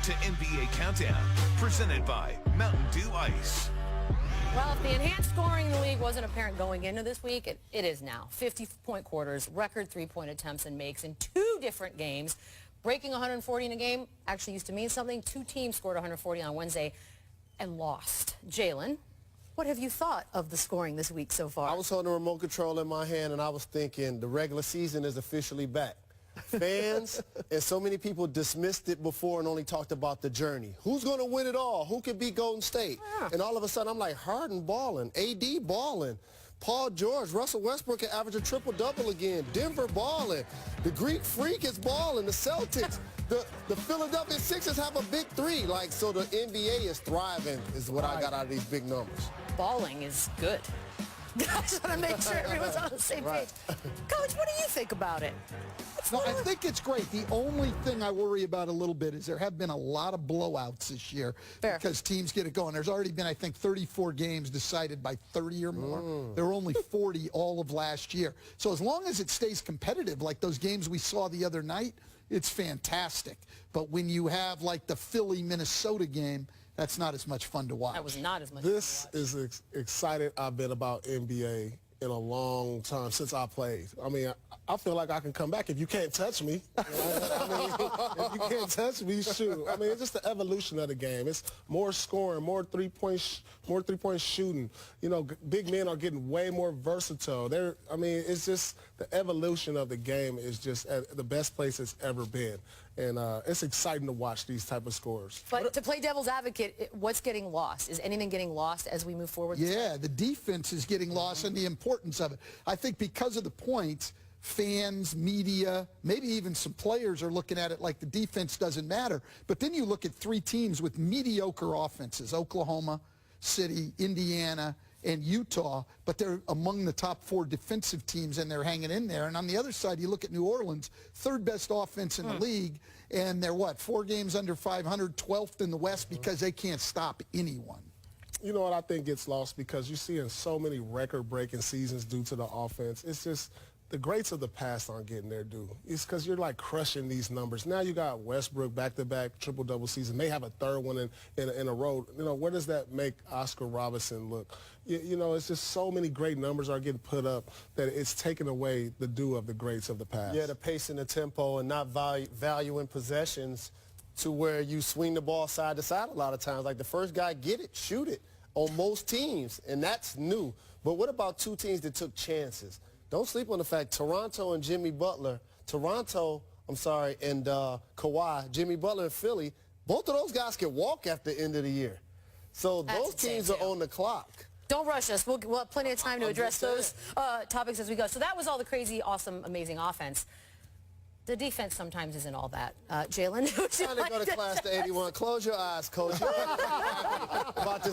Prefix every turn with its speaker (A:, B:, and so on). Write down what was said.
A: to NBA Countdown, presented by Mountain Dew Ice.
B: Well, if the enhanced scoring in the league wasn't apparent going into this week, it is now. 50-point quarters, record three-point attempts and makes in 2 different games. Breaking 140 in a game actually used to mean something. 2 teams scored 140 on Wednesday and lost. Jalen, what have you thought of the scoring this week so far?
C: I was holding the remote control in my hand, and I was thinking the regular season is officially back. Fans and so many people dismissed it before and only talked about the journey. Who's going to win it all? Who could beat Golden State?
B: Yeah.
C: And all of a sudden, I'm like, Harden balling, AD balling, Paul George, Russell Westbrook can average a triple-double again, Denver balling, the Greek Freak is balling, the Celtics, the Philadelphia Sixers have a big 3. Like, so the NBA is thriving is what I got out of these big numbers.
B: Balling is good. I just want to make sure everyone's on the same page. Coach, what do you think about it?
D: No, I think it's great. The only thing I worry about a little bit is there have been a lot of blowouts this year.
B: Fair.
D: Because teams get it going. There's already been, I think, 34 games decided by 30 or more. There were only 40 all of last year. So as long as it stays competitive, like those games we saw the other night, it's fantastic. But when you have like the Philly-Minnesota game, that's not as much fun to watch.
B: That was not as much fun to watch.
C: This is excited I've been about NBA in a long time since I played. I mean, I feel like I can come back if you can't touch me. I mean, if you can't touch me, shoot. I mean, it's just the evolution of the game. It's more scoring, more three-point shooting. You know, big men are getting way more versatile. I mean, it's just the evolution of the game is just at the best place it's ever been. And it's exciting to watch these type of scores.
B: But to play devil's advocate, what's getting lost? Is anything getting lost as we move forward?
D: Yeah, the defense is getting lost and the importance of it. I think because of the points, fans, media, maybe even some players are looking at it like the defense doesn't matter. But then you look at 3 teams with mediocre offenses, Oklahoma City, Indiana, and Utah, but they're among the top 4 defensive teams, and they're hanging in there. And on the other side, you look at New Orleans, 3rd best offense in the league, and they're, 4 games under 500, 12th in the West because they can't stop anyone.
C: You know what I think gets lost because you're seeing so many record-breaking seasons due to the offense. It's just the greats of the past aren't getting their due. It's because you're like crushing these numbers. Now you got Westbrook back-to-back triple-double season. May have a 3rd one in a row. You know, where does that make Oscar Robertson look? You know, it's just so many great numbers are getting put up that it's taking away the due of the greats of the past.
E: Yeah, the pace and the tempo and not valuing possessions to where you swing the ball side to side a lot of times. Like the first guy get it, shoot it on most teams, and that's new. But what about 2 teams that took chances? Don't sleep on the fact Toronto and Jimmy Butler, and Kawhi, Jimmy Butler and Philly, both of those guys can walk at the end of the year. So those teams are on the clock.
B: Don't rush us. We'll have plenty of time to address those topics as we go. So that was all the crazy, awesome, amazing offense. The defense sometimes isn't all that. Jalen,
C: Trying to go to class to 81. Close your eyes, Coach. About this